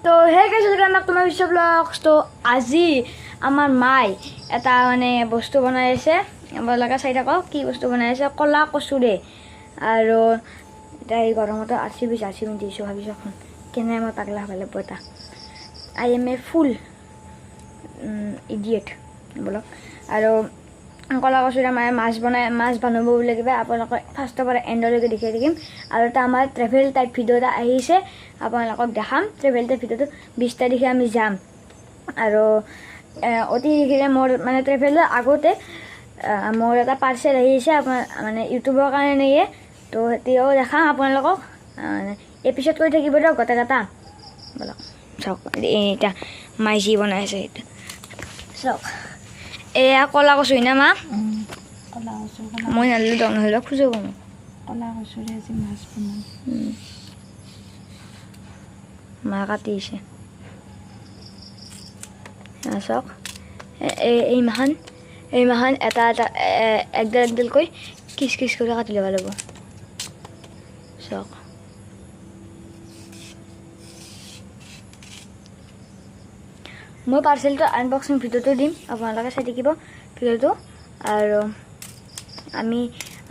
তো সেই guys welcome back to my বিশ্ব ব্লগছ। তো আজি আমাৰ মাই এটা মানে বস্তু বনাই আছে, আপোনালোকে চাই থাকক কি বস্তু বনাই আছে। কলা কচুৰে আৰু এতিয়া এই গৰমতো 80 মিনিট দিছোঁ, ভাবিছোঁ এখন কেনে মই পাগলা হ'ব লাগিব এটা। I M A full idiot বলক। আৰু কলা কচুৰে মায়ে মাছ বনাব বুলি কিবা আপোনালোকক ফাৰ্ষ্টৰ পৰা এণ্ডলৈকে দেখাই থাকিম। আৰু এটা আমাৰ ট্ৰেভেল টাইপ ভিডিঅ' এটা আহিছে, আপোনালোকক দেখাম। ট্ৰেভেল টাইপ ভিডিঅ'টো 20 তাৰিখে আমি যাম। আৰু অতি শীঘ্ৰে মোৰ মানে ট্ৰেভেলৰ আগতে মোৰ এটা পাৰ্চেল আহিছে আপোনাৰ মানে ইউটিউবৰ কাৰণেয়ে। তো সেইটোও দেখাম আপোনালোকক। এপিছ'ড কৰি থাকিব দিয়ক গোটেইকেইটা বলক। চাওক এতিয়া মায়ে যি বনাই আছে সেইটো চাওক। এয়া কলা কচু না মা? কলা কচু মই নালিলোঁ দম নহ'লে খোজো মোক। কলা কচুৰে আজি মাছ বনাম। মায়ে কাটিছে চাওক। এই মাহান এটা এটা একডালকৈ কিচ কিচ কৰি কাটি ল'ব লাগিব। চাওক মই পাৰ্চেলটো আনবক্সিং ভিডিঅ'টো দিম, আপোনালোকে চাই থাকিব ভিডিঅ'টো। আৰু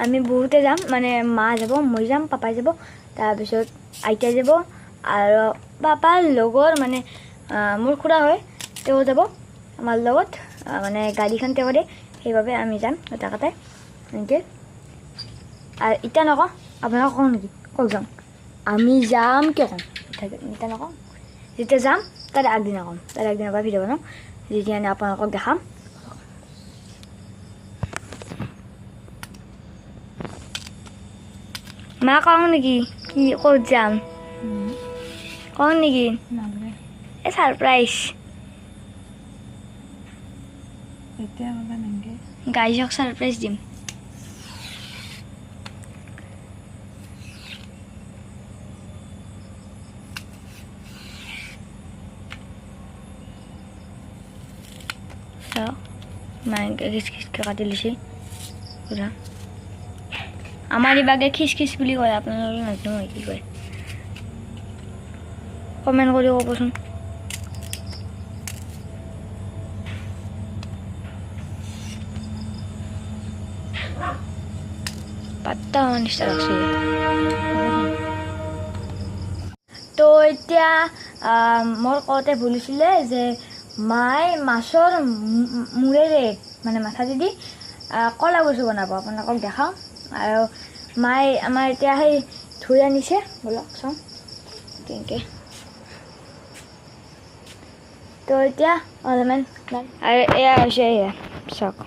আমি বহুতে যাম, মানে মা যাব, মই যাম, পাপাই যাব, তাৰপিছত আইতা যাব আৰু পাপাৰ লগৰ মানে মোৰ খুৰা হয়, তেওঁ যাব আমাৰ লগত। মানে গাড়ীখন তেওঁ দিয়ে, সেইবাবে আমি যাম গোটেইকেইটাই এনেকৈ। আৰু এতিয়া নকওঁ, আপোনালোকক কওঁ নেকি? কওক যাম আমি যাম কিয় ক'ম, এতিয়া নকওঁ। যেতিয়া যাম তাৰে আগদিনা ক'ম, তাৰে আগদিনাৰ পৰা ভিডিঅ' বনাম, যেতিয়া আপোনালোকক দেখাম। মা কওঁ নেকি কি ক'ত যাম? কওঁ নেকি? নালাগে এই ছাৰপ্ৰাইজ এতিয়া ক'বা নালাগে। গাইজক ছাৰপ্ৰাইজ দিম। চাওক মায়ে খিচ খিচকৈ কাটি লৈছে পুৰা। আমাৰ ইবাগে খিচ খিচ বুলি কয়, আপোনালোকে নাজানো মই কি কয়, কমেণ্ট কৰি ক'বচোন। পাত্তা নিচিনা লাগছে। তো এতিয়া মোৰ কওঁতে ভুলিছিলে যে মায়ে মাছৰ মূৰেৰে মানে মাথাটো দি কলা কচু বনাব, আপোনালোকক দেখাওঁ। আৰু মায়ে আমাৰ এতিয়া সেই ধুই আনিছে, বলক চাওঁ তেনেকৈ। তো এতিয়া অলপমান আৰু এয়া হৈছে এয়া চাওক।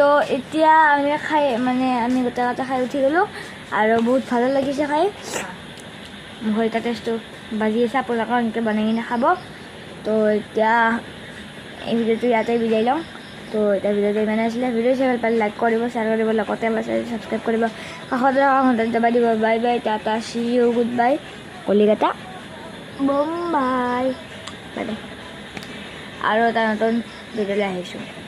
তো এতিয়া আমি খাই মানে আমি গোটেই কেইটা খাই উঠি গ'লোঁ আৰু বহুত ভালো লাগিছে খাই মোৰ এতিয়া টেষ্টটো বাজি আছে আপোনালোকৰ এনেকৈ বনাই কিনে খাব তো এতিয়া এই ভিডিঅ'টো ইয়াতে বিদায় লওঁ তো এতিয়া ভিডিঅ'টো ইমানে আছিলে ভিডিঅ' চাই ভাল পালে লাইক কৰিব শ্বেয়াৰ কৰিব লগতে আমাৰ চেনেল ছাবস্ক্ৰাইব কৰিব কাষতে ঘণ্টা দবাই দিব bye bye tata see you good bye Kolkata Bombay bye bye আৰু এটা নতুন ভিডিঅ'লৈ আহিছোঁ